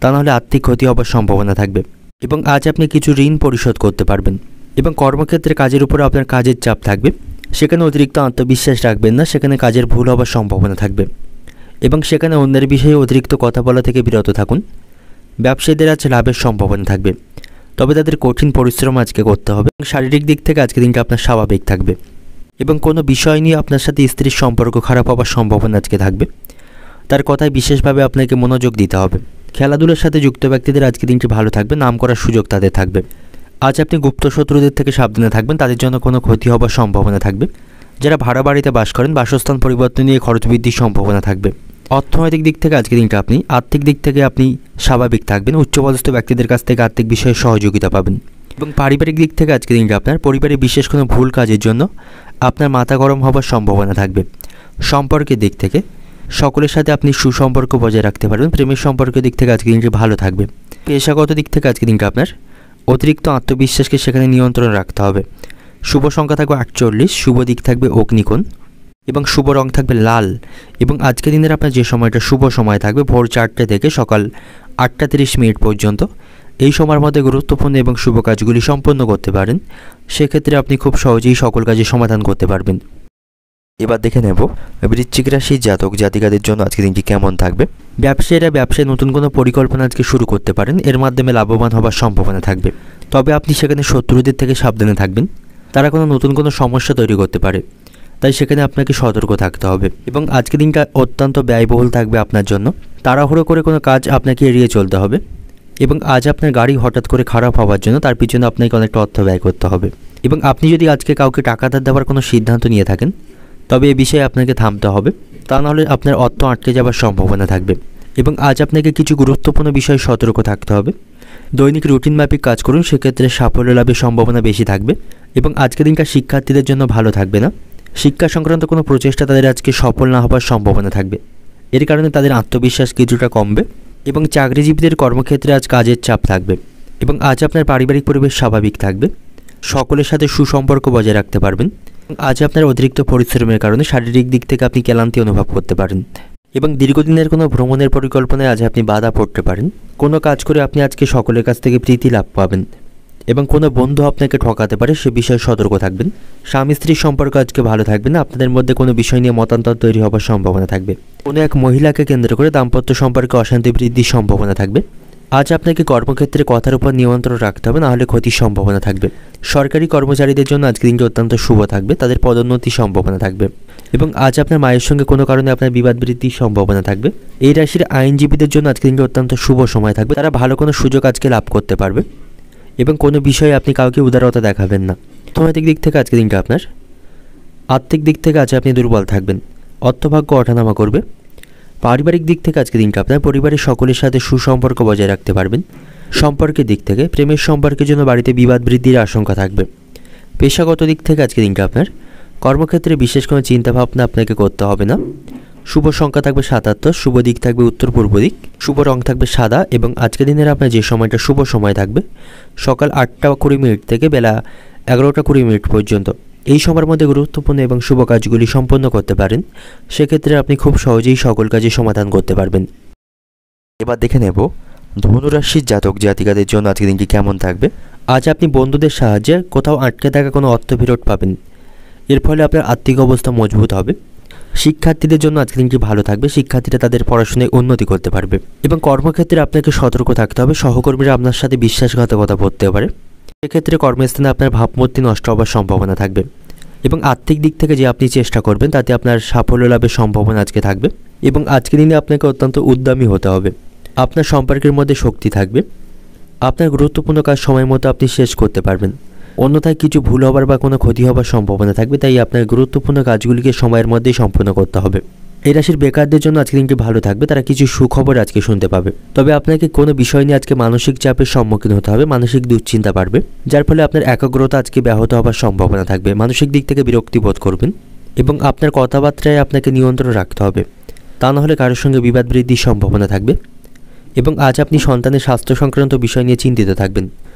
তা নাহলে আর্থিক ক্ষতি হওয়ার সম্ভাবনা থাকবে। এবং আজ আপনি কিছু ঋণ পরিশোধ করতে পারবেন। এবং কর্মক্ষেত্রে কাজের উপর আপনার কাজের চাপ থাকবে, সেখানে অতিরিক্ত আত্মবিশ্বাস রাখবেন না, সেখানে কাজের ভুল হওয়ার সম্ভাবনা থাকবে। এবং সেখানে অন্যের বিষয়ে অতিরিক্ত কথা বলা থেকে বিরত থাকুন। ব্যবসায়ীদের আজ লাভের সম্ভাবনা থাকবে, তবে তাদের কঠিন পরিশ্রম আজকে করতে হবে। শারীরিক দিক থেকে আজকে দিনটা আপনার স্বাভাবিক থাকবে। এবং কোনো বিষয় নিয়ে আপনার সাথে স্ত্রীর সম্পর্ক খারাপ হওয়ার সম্ভাবনা আজকে থাকবে। তার কথায় বিশেষভাবে আপনাকে মনোযোগ দিতে হবে। খেলাধুলার সাথে যুক্ত ব্যক্তিদের আজকে দিনটি ভালো থাকবে, নাম করার সুযোগ তাদের থাকবে। আজ আপনি গুপ্ত শত্রুদের থেকে সাবধানে থাকবেন, তাদের জন্য কোনো ক্ষতি হওয়ার সম্ভাবনা থাকবে। যারা ভাড়া বাড়িতে বাস করেন, বাসস্থান পরিবর্তন নিয়ে খরচ বৃদ্ধির সম্ভাবনা থাকবে। অর্থনৈতিক দিক থেকে আজকের দিনটা আপনি আর্থিক দিক থেকে আপনি স্বাভাবিক থাকবেন। উচ্চপদস্থ ব্যক্তিদের কাছ থেকে আর্থিক বিষয়ে সহযোগিতা পাবেন। এবং পারিবারিক দিক থেকে আজকের দিনটা আপনার পরিবারে বিশেষ কোনো ভুল কাজের জন্য আপনার মাথা গরম হওয়ার সম্ভাবনা থাকবে। সম্পর্কের দিক থেকে সকলের সাথে আপনি সুসম্পর্ক বজায় রাখতে পারবেন। প্রেমের সম্পর্কের দিক থেকে আজকের দিনটি ভালো থাকবে। পেশাগত দিক থেকে আজকের দিনটা আপনার অতিরিক্ত আত্মবিশ্বাসকে সেখানে নিয়ন্ত্রণ রাখতে হবে। শুভ সংখ্যা থাকবে 48, শুভ দিক থাকবে অগ্নিকোণ এবং শুভ রং থাকবে লাল। এবং আজকের দিনের আপনার যে সময়টা শুভ সময় থাকবে ভোর 4টে থেকে সকাল 8:30 পর্যন্ত, এই সময়ের মধ্যে গুরুত্বপূর্ণ এবং শুভ কাজগুলি সম্পন্ন করতে পারেন। সেক্ষেত্রে আপনি খুব সহজেই সকল কাজে সমাধান করতে পারবেন। এবার দেখে নেব বৃশ্চিক রাশির জাতক জাতিকাদের জন্য আজকের দিনটি কেমন থাকবে। ব্যবসায়ীরা ব্যবসায় নতুন কোনো পরিকল্পনা আজকে শুরু করতে পারেন, এর মাধ্যমে লাভবান হওয়ার সম্ভাবনা থাকবে। তবে আপনি সেখানে শত্রুদের থেকে সাবধানে থাকবেন, তারা নতুন কোনো সমস্যা তৈরি করতে পারে। তাই সেখানে আপনাকে সতর্ক থাকতে হবে। এবং আজকের দিনটা অত্যন্ত ব্যয়বহুল থাকবে আপনার জন্য। তাড়াহুড়ো করে কোনো কাজ আপনাকে এড়িয়ে চলতে হবে। এবং আজ আপনার গাড়ি হঠাৎ করে খারাপ হওয়ার জন্য তার পিছনে আপনাকে অনেকটা অর্থ ব্যয় করতে হবে। এবং আপনি যদি আজকে কাউকে টাকা ধার দেওয়ার কোনো সিদ্ধান্ত নিয়ে থাকেন, তবে এ বিষয়ে আপনাকে থামতে হবে, তা নাহলে আপনার অর্থ আটকে যাওয়ার সম্ভাবনা থাকবে। এবং আজ আপনাকে কিছু গুরুত্বপূর্ণ বিষয়ে সতর্ক থাকতে হবে। দৈনিক রুটিন মাফিক কাজ করুন, সেক্ষেত্রে সাফল্য লাভের সম্ভাবনা বেশি থাকবে। এবং আজকের দিনটা শিক্ষার্থীদের জন্য ভালো থাকবে না। শিক্ষা সংক্রান্ত কোনো প্রচেষ্টা তাদের আজকে সফল না হওয়ার সম্ভাবনা থাকবে। এর কারণে তাদের আত্মবিশ্বাস কিছুটা কমবে। এবং চাকরিজীবীদের কর্মক্ষেত্রে আজ কাজের চাপ থাকবে। এবং আজ আপনার পারিবারিক পরিবেশ স্বাভাবিক থাকবে। সকলের সাথে সুসম্পর্ক বজায় রাখতে পারবেন। আজ আপনার অতিরিক্ত পরিশ্রমের কারণে শারীরিক দিক থেকে আপনি ক্লান্তি অনুভব করতে পারেন। এবং দীর্ঘদিনের কোনো ভ্রমণের পরিকল্পনায় আজ আপনি বাধা পড়তে পারেন। কোনো কাজ করে আপনি আজকে সকলের কাছ থেকে প্রীতি লাভ পাবেন। এবং কোনো বন্ধু আপনাকে ঠকাতে পারে, সে বিষয়ে সতর্ক থাকবেন। স্বামী স্ত্রীর সম্পর্ক আজকে ভালো থাকবে না। আপনাদের মধ্যে কোনো বিষয় নিয়ে মতান্তর তৈরি হওয়ার সম্ভাবনা থাকবে। কোনো এক মহিলাকে কেন্দ্র করে দাম্পত্য সম্পর্কে অশান্তি বৃদ্ধির সম্ভাবনা থাকবে। আজ আপনাকে কর্মক্ষেত্রে কথার উপর নিয়ন্ত্রণ রাখতে হবে, নাহলে ক্ষতির সম্ভাবনা থাকবে। সরকারি কর্মচারীদের জন্য আজকের দিনটি অত্যন্ত শুভ থাকবে, তাদের পদোন্নতির সম্ভাবনা থাকবে। এবং আজ আপনার মায়ের সঙ্গে কোনো কারণে আপনার বিবাদ বৃদ্ধির সম্ভাবনা থাকবে। এই রাশির আইনজীবীদের জন্য আজকের দিনটি অত্যন্ত শুভ সময় থাকবে, তারা ভালো কোনো সুযোগ আজকে লাভ করতে পারবে। এবং কোনো বিষয়ে আপনি কাউকে উদারতা দেখাবেন না। অর্থনৈতিক দিক থেকে আজকের দিনটা আপনার, আর্থিক দিক থেকে আজ আপনি দুর্বল থাকবেন, অর্থভাগ্য ওঠানামা করবে। পারিবারিক দিক থেকে আজকের দিনটা আপনার পরিবারের সকলের সাথে সুসম্পর্ক বজায় রাখতে পারবেন। সম্পর্কের দিক থেকে প্রেমের সম্পর্কের জন্য বাড়িতে বিবাদ বৃদ্ধির আশঙ্কা থাকবে। পেশাগত দিক থেকে আজকের দিনটা আপনার কর্মক্ষেত্রে বিশেষ কোনো চিন্তাভাবনা আপনাকে করতে হবে না। শুভ সংখ্যা থাকবে 77, শুভ দিক থাকবে উত্তর পূর্ব দিক, শুভ রং থাকবে সাদা। এবং আজকের দিনের আপনার যে সময়টা শুভ সময় থাকবে সকাল 8টা 20 থেকে বেলা 11টা 20 পর্যন্ত। এই সময়ের মধ্যে গুরুত্বপূর্ণ এবং শুভ কাজগুলি সম্পন্ন করতে পারেন। সেক্ষেত্রে আপনি খুব সহজেই সকল কাজের সমাধান করতে পারবেন। এবার দেখে নেব ধনুরাশির জাতক জাতিকাদের জন্য আজকের দিনটি কেমন থাকবে। আজ আপনি বন্ধুদের সাহায্যে কোথাও আটকে থাকা কোনো অর্থ ফেরত পাবেন। এর ফলে আপনার আর্থিক অবস্থা মজবুত হবে। শিক্ষার্থীদের জন্য আজকের দিনটি ভালো থাকবে। শিক্ষার্থীরা তাদের পড়াশোনায় উন্নতি করতে পারবে। এবং কর্মক্ষেত্রে আপনাকে সতর্ক থাকতে হবে, সহকর্মীরা আপনার সাথে বিশ্বাসঘাতকতা করতে পারে। সেক্ষেত্রে কর্মস্থানে আপনার ভাবমূর্তি নষ্ট হওয়ার সম্ভাবনা থাকবে। এবং আর্থিক দিক থেকে যে আপনি চেষ্টা করবেন তাতে আপনার সাফল্য লাভের সম্ভাবনা আজকে থাকবে। এবং আজকের দিনে আপনাকে অত্যন্ত উদ্যমী হতে হবে। আপনার সম্পর্কের মধ্যে শক্তি থাকবে। আপনার গুরুত্বপূর্ণ কাজ সময় মতো আপনি শেষ করতে পারবেন। অন্যথায় কিছু ভুল হবার বা কোনো ক্ষতি হবার সম্ভাবনা থাকবে, তাই আপনার গুরুত্বপূর্ণ কাজগুলিকে সময়ের মধ্যেই সম্পূর্ণ করতে হবে। এই রাশির বেকারদের জন্য আজকের দিনটি ভালো থাকবে, তারা কিছু সুখবর আজকে শুনতে পাবে। তবে আপনাকে কোনো বিষয় নিয়ে আজকে মানসিক চাপের সম্মুখীন হতে হবে, মানসিক দুশ্চিন্তা বাড়বে, যার ফলে আপনার একাগ্রতা আজকে ব্যাহত হবার সম্ভাবনা থাকবে। মানসিক দিক থেকে বিরক্তি বোধ করবেন। এবং আপনার কথাবার্তায় আপনাকে নিয়ন্ত্রণ রাখতে হবে, তা নাহলে কারোর সঙ্গে বিবাদ বৃদ্ধির সম্ভাবনা থাকবে। এবং আজ আপনি সন্তানের স্বাস্থ্য সংক্রান্ত বিষয় নিয়ে চিন্তিত থাকবেন।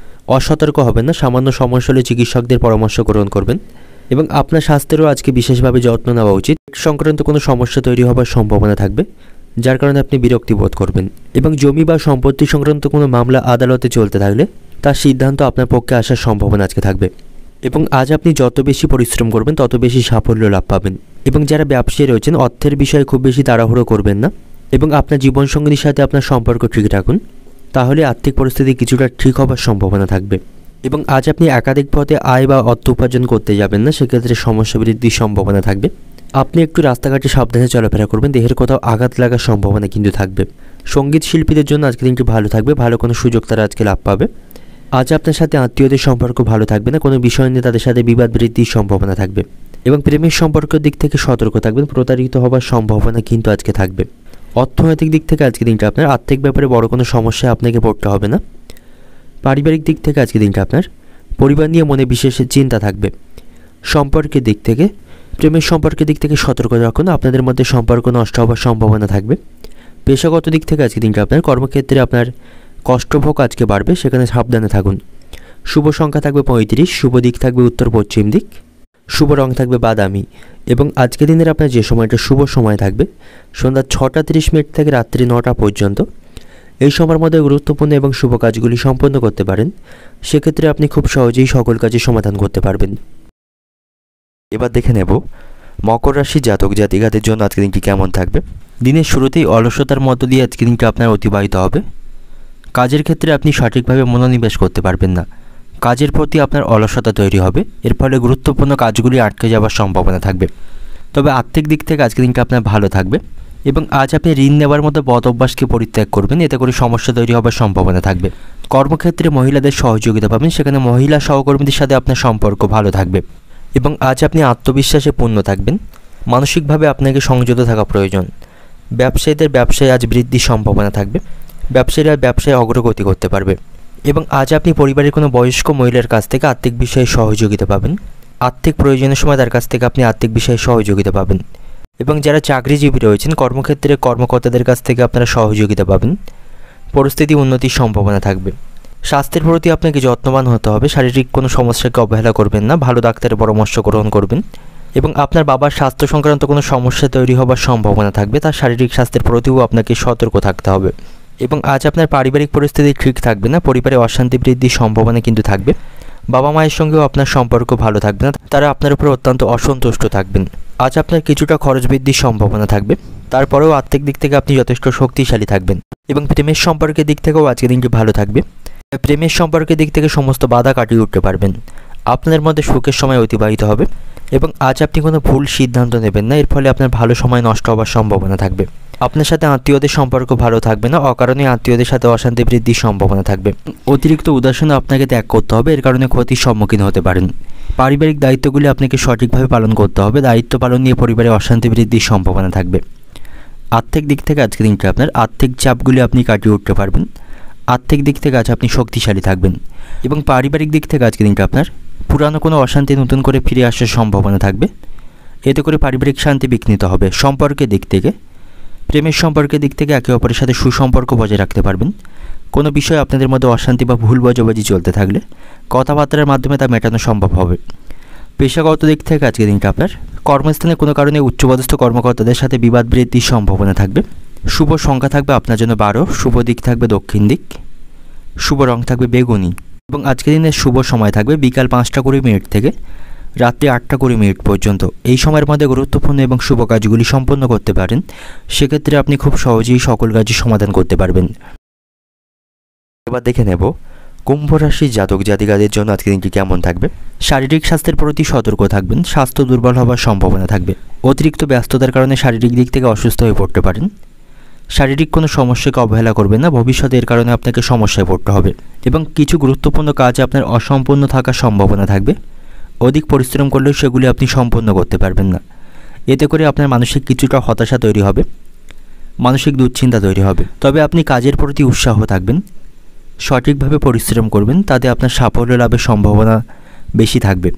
অসতর্ক হবেন না, সামান্য সমস্যা হলে চিকিৎসকদের পরামর্শ গ্রহণ করবেন। এবং আপনার স্বাস্থ্যেরও আজকে বিশেষভাবে যত্ন নেওয়া উচিত। সংক্রান্ত কোনো সমস্যা তৈরি হবার সম্ভাবনা থাকবে, যার কারণে আপনি বিরক্তি বোধ করবেন। এবং জমি বা সম্পত্তি সংক্রান্ত কোনো মামলা আদালতে চলতে থাকলে তার সিদ্ধান্ত আপনার পক্ষে আসার সম্ভাবনা আজকে থাকবে। এবং আজ আপনি যত বেশি পরিশ্রম করবেন তত বেশি সাফল্য লাভ পাবেন। এবং যারা ব্যবসায়ী রয়েছেন অর্থের বিষয়ে খুব বেশি তাড়াহুড়ো করবেন না। এবং আপনার জীবনসঙ্গীর সাথে আপনার সম্পর্ক ঠিক রাখুন, তাহলে আর্থিক পরিস্থিতি কিছুটা ঠিক হবার সম্ভাবনা থাকবে। এবং আজ আপনি একাধিক পথে আয় বা অর্থ উপার্জন করতে যাবেন না, সেক্ষেত্রে সমস্যা বৃদ্ধির সম্ভাবনা থাকবে। আপনি একটু রাস্তাঘাটে সাবধানে চলাফেরা করবেন, দেহের কোথাও আঘাত লাগার সম্ভাবনা কিন্তু থাকবে। সঙ্গীত শিল্পীদের জন্য আজকে দিনটি ভালো থাকবে, ভালো কোনো সুযোগ তারা আজকে লাভ পাবে। আজ আপনার সাথে আত্মীয়দের সম্পর্ক ভালো থাকবে না, কোনো বিষয় নিয়ে তাদের সাথে বিবাদ বৃদ্ধির সম্ভাবনা থাকবে। এবং প্রেমের সম্পর্কের দিক থেকে সতর্ক থাকবেন, প্রতারিত হবার সম্ভাবনা কিন্তু আজকে থাকবে। অর্থনৈতিক দিক থেকে আজকে দিনটা আপনার আর্থিক ব্যাপারে বড় কোনো সমস্যায় আপনাকে পড়তে হবে না। পারিবারিক দিক থেকে আজকে দিনটা আপনার পরিবার নিয়ে মনে বিশেষ চিন্তা থাকবে। সম্পর্কের দিক থেকে প্রেমের সম্পর্কের দিক থেকে সতর্ক রাখুন, আপনাদের মধ্যে সম্পর্ক নষ্ট হওয়ার সম্ভাবনা থাকবে। পেশাগত দিক থেকে আজকে দিনটা আপনার কর্মক্ষেত্রে আপনার কষ্টভোগ আজকে বাড়বে, সেখানে সাবধানে থাকুন। শুভ সংখ্যা থাকবে 35, শুভ দিক থাকবে উত্তর পশ্চিম দিক, শুভ রং থাকবে বাদামি। এবং আজকে দিনের আপনার যে সময়টা শুভ সময় থাকবে সন্ধ্যা 6টা 30 থেকে রাত্রি 9টা পর্যন্ত। এই সময়ের মধ্যে গুরুত্বপূর্ণ এবং শুভ কাজগুলি সম্পন্ন করতে পারেন। সেক্ষেত্রে আপনি খুব সহজেই সকল কাজের সমাধান করতে পারবেন। এবার দেখে নেব মকর রাশির জাতক জাতিকাদের জন্য আজকে দিনটি কেমন থাকবে। দিনের শুরুতেই অলসতার মধ্য দিয়ে আজকে দিনটি আপনার অতিবাহিত হবে। কাজের ক্ষেত্রে আপনি সঠিকভাবে মনোনিবেশ করতে পারবেন না, কাজের প্রতি আপনার অলসতা তৈরি হবে। এর ফলে গুরুত্বপূর্ণ কাজগুলি আটকে যাওয়ার সম্ভাবনা থাকবে। তবে আর্থিক দিক থেকে আজকের দিনটা আপনার ভালো থাকবে এবং আজ আপনি ঋণ নেওয়ার মতো বদ অভ্যাসকে পরিত্যাগ করবেন, এতে করে সমস্যা তৈরি হওয়ার সম্ভাবনা থাকবে। কর্মক্ষেত্রে মহিলাদের সহযোগিতা পাবেন, সেখানে মহিলা সহকর্মীদের সাথে আপনার সম্পর্ক ভালো থাকবে এবং আজ আপনি আত্মবিশ্বাসে পূর্ণ থাকবেন। মানসিকভাবে আপনাকে সংযত থাকা প্রয়োজন। ব্যবসায়ীদের ব্যবসায় আজ বৃদ্ধির সম্ভাবনা থাকবে, ব্যবসায়ীরা ব্যবসায় অগ্রগতি করতে পারবে এবং আজ আপনি পরিবারের কোনো বয়স্ক মহিলার কাছ থেকে আর্থিক বিষয়ে সহযোগিতা পাবেন। আর্থিক প্রয়োজনের সময় তার কাছ থেকে আপনি আর্থিক বিষয়ে সহযোগিতা পাবেন এবং যারা চাকরিজীবী রয়েছেন কর্মক্ষেত্রে কর্মকর্তাদের কাছ থেকে আপনারা সহযোগিতা পাবেন। পরিস্থিতি উন্নতির সম্ভাবনা থাকবে। স্বাস্থ্যের প্রতি আপনাকে যত্নবান হতে হবে, শারীরিক কোনো সমস্যাকে অবহেলা করবেন না, ভালো ডাক্তারের পরামর্শ গ্রহণ করবেন এবং আপনার বাবার স্বাস্থ্য সংক্রান্ত কোনো সমস্যা তৈরি হওয়ার সম্ভাবনা থাকবে, তার শারীরিক স্বাস্থ্যের প্রতিও আপনাকে সতর্ক থাকতে হবে এবং আজ আপনার পারিবারিক পরিস্থিতি ঠিক থাকবে না, পরিবারে অশান্তি বৃদ্ধির সম্ভাবনা কিন্তু থাকবে। বাবা মায়ের সঙ্গেও আপনার সম্পর্ক ভালো থাকবে না, তারা আপনার উপর অত্যন্ত অসন্তুষ্ট থাকবেন। আজ আপনার কিছুটা খরচ বৃদ্ধির সম্ভাবনা থাকবে, তারপরেও আর্থিক দিক থেকে আপনি যথেষ্ট শক্তিশালী থাকবেন এবং প্রেমের সম্পর্কের দিক থেকেও আজকের দিনটি ভালো থাকবে। প্রেমের সম্পর্কের দিক থেকে সমস্ত বাধা কাটিয়ে উঠতে পারবেন, আপনাদের মধ্যে সুখের সময় অতিবাহিত হবে এবং আজ আপনি কোনো ভুল সিদ্ধান্ত নেবেন না, এর ফলে আপনার ভালো সময় নষ্ট হওয়ার সম্ভাবনা থাকবে। আপনার সাথে আত্মীয়দের সম্পর্ক ভালো থাকবে না, অকারণে আত্মীয়দের সাথে অশান্তি বৃদ্ধির সম্ভাবনা থাকবে। অতিরিক্ত উদাসীন আপনাকে ত্যাগ করতে হবে, এর কারণে ক্ষতির সম্মুখীন হতে পারেন। পারিবারিক দায়িত্বগুলি আপনাকে সঠিকভাবে পালন করতে হবে, দায়িত্ব পালন নিয়ে পরিবারে অশান্তি বৃদ্ধির সম্ভাবনা থাকবে। আর্থিক দিক থেকে আজকের দিনটা আপনার আর্থিক চাপগুলি আপনি কাটিয়ে উঠতে পারবেন, আর্থিক দিক থেকে আজ আপনি শক্তিশালী থাকবেন এবং পারিবারিক দিক থেকে আজকের দিনটা আপনার পুরানো কোনো অশান্তি নতুন করে ফিরে আসার সম্ভাবনা থাকবে, এতে করে পারিবারিক শান্তি বিঘ্নিত হবে। সম্পর্কের দিক থেকে প্রেমের সম্পর্কের দিক থেকে একে অপরের সাথে সুসম্পর্ক বজায় রাখতে পারবেন। কোনো বিষয়ে আপনাদের মধ্যে অশান্তি বা ভুল বোঝাবুঝি চলতে থাকলে কথাবার্তার মাধ্যমে তা মেটানো সম্ভব হবে। পেশাগত দিক থেকে আজকের দিনটা আপনার কর্মস্থানে কোনো কারণে উচ্চপদস্থ কর্মকর্তাদের সাথে বিবাদ বৃদ্ধির সম্ভাবনা থাকবে। শুভ সংখ্যা থাকবে আপনার জন্য 12, শুভ দিক থাকবে দক্ষিণ দিক, শুভ রং থাকবে বেগুনি এবং আজকের দিনের শুভ সময় থাকবে বিকাল 5টা 20 থেকে রাত্রি 8টা 20 পর্যন্ত। এই সময়ের মধ্যে গুরুত্বপূর্ণ এবং শুভ কাজগুলি সম্পন্ন করতে পারেন, সেক্ষেত্রে আপনি খুব সহজেই সকল কাজই সমাধান করতে পারবেন। এবার দেখে নেব কুম্ভ রাশির জাতক জাতিকাদের জন্য আজকের দিনটি কেমন থাকবে। শারীরিক স্বাস্থ্যের প্রতি সতর্ক থাকবেন, স্বাস্থ্য দুর্বল হওয়ার সম্ভাবনা থাকবে। অতিরিক্ত ব্যস্ততার কারণে শারীরিক দিক থেকে অসুস্থ হয়ে পড়তে পারেন। শারীরিক কোনো সমস্যাকে অবহেলা করবেন না, ভবিষ্যতে এর কারণে আপনাকে সমস্যায় পড়তে হবে এবং কিছু গুরুত্বপূর্ণ কাজ আপনার অসম্পূর্ণ থাকার সম্ভাবনা থাকবে। অধিক পরিশ্রম করলেও সেগুলি আপনি সম্পন্ন করতে পারবেন না, এতে করে আপনার মানসিক কিছুটা হতাশা তৈরি হবে, মানসিক দুশ্চিন্তা তৈরি হবে। তবে আপনি কাজের প্রতি উৎসাহ থাকবেন, সঠিকভাবে পরিশ্রম করবেন, তাতে আপনার সাফল্য লাভের সম্ভাবনা বেশি থাকবে।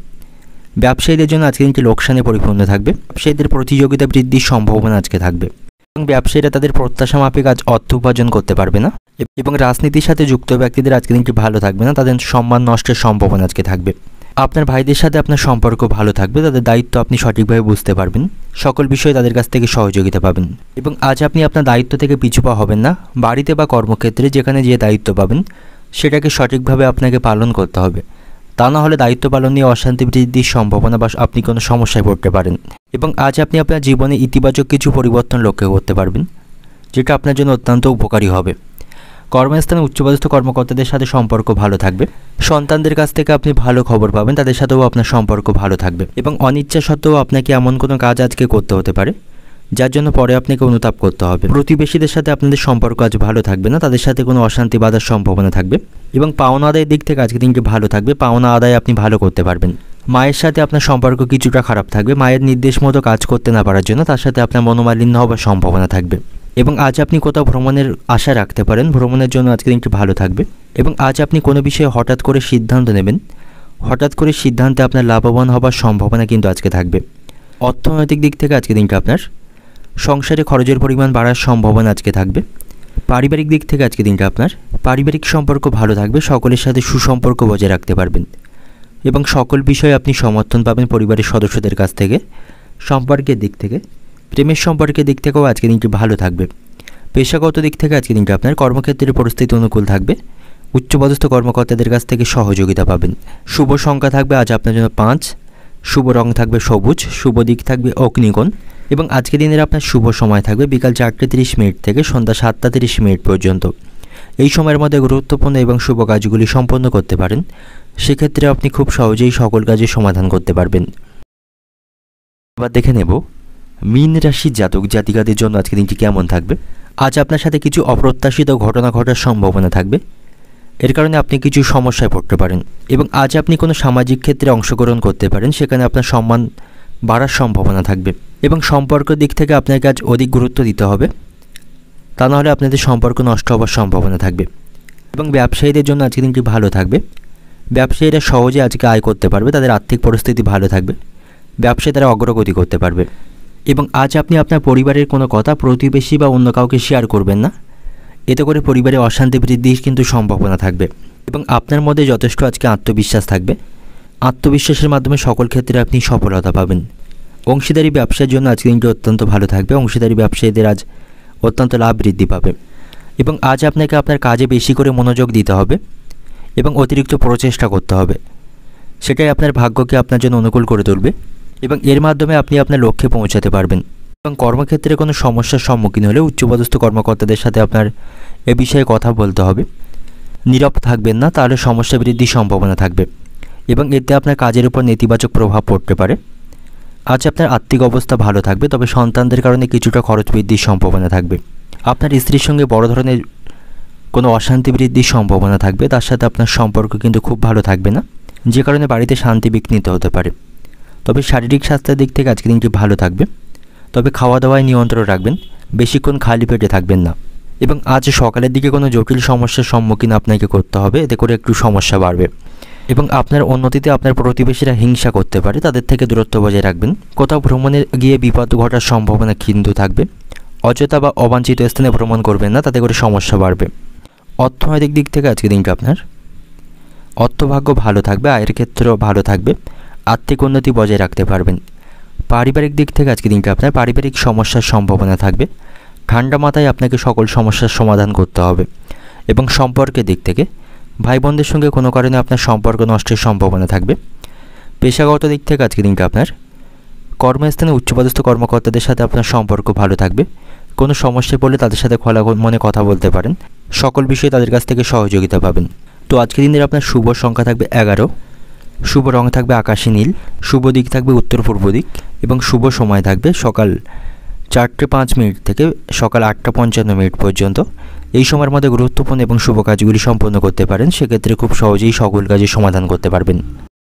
ব্যবসায়ীদের জন্য আজকে দিনটি লোকসানে পরিপূর্ণ থাকবে, ব্যবসায়ীদের প্রতিযোগিতা বৃদ্ধির সম্ভাবনা আজকে থাকবে এবং ব্যবসায়ীরা তাদের প্রত্যাশা মাফিক আজ অর্থ উপার্জন করতে পারবে না এবং রাজনীতির সাথে যুক্ত ব্যক্তিদের আজকে দিনটি ভালো থাকবে না, তাদের সম্মান নষ্টের সম্ভাবনা আজকে থাকবে। আপনার ভাইদের সাথে আপনার সম্পর্ক ভালো থাকবে, তাদের দায়িত্ব আপনি সঠিকভাবে বুঝতে পারবেন, সকল বিষয়ে তাদের কাছ থেকে সহযোগিতা পাবেন এবং আজ আপনি আপনার দায়িত্ব থেকে পিছু পা হবেন না। বাড়িতে বা কর্মক্ষেত্রে যেখানে যে দায়িত্ব পাবেন সেটাকে সঠিকভাবে আপনাকে পালন করতে হবে, তা না হলে দায়িত্ব পালন নিয়ে অশান্তি বৃদ্ধির সম্ভাবনা বা আপনি কোনো সমস্যায় পড়তে পারেন এবং আজ আপনি আপনার জীবনে ইতিবাচক কিছু পরিবর্তন লক্ষ্য করতে পারবেন, যেটা আপনার জন্য অত্যন্ত উপকারী হবে। কর্মস্থানে উচ্চপদস্থ কর্মকর্তাদের সাথে সম্পর্ক ভালো থাকবে, সন্তানদের কাছ থেকে আপনি ভালো খবর পাবেন, তাদের সাথেও আপনার সম্পর্ক ভালো থাকবে এবং অনিচ্ছা সত্ত্বেও আপনাকে এমন কোনো কাজ আজকে করতে হতে পারে যার জন্য পরে আপনাকে অনুতাপ করতে হবে। প্রতিবেশীদের সাথে আপনাদের সম্পর্ক আজ ভালো থাকবে না, তাদের সাথে কোনো অশান্তি বাধার সম্ভাবনা থাকবে এবং পাওনা আদায়ের দিক থেকে আজকে দিনটি ভালো থাকবে, পাওনা আদায় আপনি ভালো করতে পারবেন। মায়ের সাথে আপনার সম্পর্ক কিছুটা খারাপ থাকবে, মায়ের নির্দেশ মতো কাজ করতে না পারার জন্য তার সাথে আপনার মনোমালিন্য হওয়ার সম্ভাবনা থাকবে এবং আজ আপনি কোথাও ভ্রমণের আশা রাখতে পারেন, ভ্রমণের জন্য আজকে দিনটি ভালো থাকবে এবং আজ আপনি কোনো বিষয়ে হঠাৎ করে সিদ্ধান্ত নেবেন, হঠাৎ করে সিদ্ধান্তে আপনার লাভবান হওয়ার সম্ভাবনা কিন্তু আজকে থাকবে। অর্থনৈতিক দিক থেকে আজকে দিনটা আপনার সংসারে খরচের পরিমাণ বাড়ার সম্ভাবনা আজকে থাকবে। পারিবারিক দিক থেকে আজকে দিনটা আপনার পারিবারিক সম্পর্ক ভালো থাকবে, সকলের সাথে সুসম্পর্ক বজায় রাখতে পারবেন এবং সকল বিষয়ে আপনি সমর্থন পাবেন পরিবারের সদস্যদের কাছ থেকে। সম্পর্কের দিক থেকে প্রেমের সম্পর্কের দিক থেকেও আজকে দিনটি ভালো থাকবে। পেশাগত দিক থেকে আজকে দিনটা আপনার কর্মক্ষেত্রের পরিস্থিতি অনুকূল থাকবে, উচ্চপদস্থ কর্মকর্তাদের কাছ থেকে সহযোগিতা পাবেন। শুভ সংখ্যা থাকবে আজ আপনার জন্য 5, শুভ রং থাকবে সবুজ, শুভ দিক থাকবে অগ্নিকোণ এবং আজকে দিনের আপনার শুভ সময় থাকবে বিকাল 4:30 থেকে সন্ধ্যা 7:30 পর্যন্ত। এই সময়ের মধ্যে গুরুত্বপূর্ণ এবং শুভ কাজগুলি সম্পন্ন করতে পারেন, সেক্ষেত্রে আপনি খুব সহজেই সকল কাজের সমাধান করতে পারবেন। এবার দেখে নেব মীন রাশির জাতক জাতিকাদের জন্য আজকের দিনটি কেমন থাকবে? আজ আপনার সাথে কিছু অপ্রত্যাশিত ঘটনা ঘটার সম্ভাবনা থাকবে। এর কারণে আপনি কিছু সমস্যায় পড়তে পারেন এবং আজ আপনি কোনো সামাজিক ক্ষেত্রে অংশগ্রহণ করতে পারেন, সেখানে আপনার সম্মান বাড়ার সম্ভাবনা থাকবে এবং সম্পর্কের দিক থেকে আপনাকে আজ অধিক গুরুত্ব দিতে হবে, তা নাহলে আপনাদের সম্পর্ক নষ্ট হওয়ার সম্ভাবনা থাকবে। এবং ব্যবসায়ীদের জন্য আজকের দিনটি ভালো থাকবে। ব্যবসায়ীরা সহজে আজকে আয় করতে পারবে, তাদের আর্থিক পরিস্থিতি ভালো থাকবে, ব্যবসায় তারা অগ্রগতি করতে পারবে। এবং আজ আপনি আপনার পরিবারের কোনো কথা প্রতিবেশী বা অন্য কাউকে শেয়ার করবেন না, এতে করে পরিবারে অশান্তি বৃদ্ধির কিন্তু সম্ভাবনা থাকবে। এবং আপনার মধ্যে যথেষ্ট আজকে আত্মবিশ্বাস থাকবে। আত্মবিশ্বাসের মাধ্যমে সকল ক্ষেত্রে আপনি সফলতা পাবেন। অংশীদারি ব্যবসার জন্য আজকে দিনটি অত্যন্ত ভালো থাকবে। অংশীদারি ব্যবসায়ীদের আজ অত্যন্ত লাভ বৃদ্ধি পাবে এবং আজ আপনাকে আপনার কাজে বেশি করে মনোযোগ দিতে হবে এবং অতিরিক্ত প্রচেষ্টা করতে হবে। সেটাই আপনার ভাগ্যকে আপনার জন্য অনুকূল করে তুলবে এবং এর মাধ্যমে আপনি আপনার লক্ষ্যে পৌঁছাতে পারবেন। এবং কর্মক্ষেত্রে কোনো সমস্যার সম্মুখীন হলে উচ্চপদস্থ কর্মকর্তাদের সাথে আপনার এ বিষয়ে কথা বলতে হবে। নীরব থাকবেন না, তাহলে সমস্যা বৃদ্ধির সম্ভাবনা থাকবে এবং এতে আপনার কাজের উপর নেতিবাচক প্রভাব পড়তে পারে। আজ আপনার আর্থিক অবস্থা ভালো থাকবে, তবে সন্তানদের কারণে কিছুটা খরচ বৃদ্ধির সম্ভাবনা থাকবে। আপনার স্ত্রীর সঙ্গে বড় ধরনের কোনো অশান্তি বৃদ্ধির সম্ভাবনা থাকবে, তার সাথে আপনার সম্পর্ক কিন্তু খুব ভালো থাকবে না, যে কারণে বাড়িতে শান্তি বিঘ্নিত হতে পারে। তবে শারীরিক স্বাস্থ্যের দিক থেকে আজকের দিনটি ভালো থাকবে, তবে খাওয়া দাওয়ায় নিয়ন্ত্রণ রাখবেন, বেশিক্ষণ খালি পেটে থাকবেন না। এবং আজ সকালের দিকে কোনো জটিল সমস্যার সম্মুখীন আপনাকে করতে হবে, এতে করে একটু সমস্যা বাড়বে এবং আপনার উন্নতিতে আপনার প্রতিবেশীরা হিংসা করতে পারে, তাদের থেকে দূরত্ব বজায় রাখবেন। কোথাও ভ্রমণে গিয়ে বিপদ ঘটার সম্ভাবনা কিন্তু থাকবে। অযথা বা অবাঞ্ছিত স্থানে ভ্রমণ করবেন না, তাতে করে সমস্যা বাড়বে। অর্থনৈতিক দিক থেকে আজকের দিনটা আপনার অর্থভাগ্য ভালো থাকবে, আয়ের ক্ষেত্রেও ভালো থাকবে, আর্থিক উন্নতি বজায় রাখতে পারবেন। পারিবারিক দিক থেকে আজকের দিনটা আপনার পারিবারিক সমস্যার সম্ভাবনা থাকবে। ঠান্ডা মাথায় আপনাকে সকল সমস্যার সমাধান করতে হবে। এবং সম্পর্কের দিক থেকে ভাই বোনদের সঙ্গে কোনো কারণে আপনার সম্পর্ক নষ্টের সম্ভাবনা থাকবে। পেশাগত দিক থেকে আজকের দিনটা আপনার কর্মস্থানে উচ্চপদস্থ কর্মকর্তাদের সাথে আপনার সম্পর্ক ভালো থাকবে। কোনো সমস্যায় পড়লে তাদের সাথে খোলা মনে কথা বলতে পারেন, সকল বিষয়ে তাদের কাছ থেকে সহযোগিতা পাবেন। তো আজকের দিনের আপনার শুভ সংখ্যা থাকবে 11, শুভ রং থাকবে আকাশী নীল, শুভ দিক থাকবে উত্তর পূর্ব দিক এবং শুভ সময় থাকবে সকাল 4:05 থেকে সকাল 8:55 পর্যন্ত। এই সময়ের মধ্যে গুরুত্বপূর্ণ এবং শুভ কাজগুলি সম্পন্ন করতে পারেন, সেক্ষেত্রে খুব সহজেই সকল কাজের সমাধান করতে পারবেন।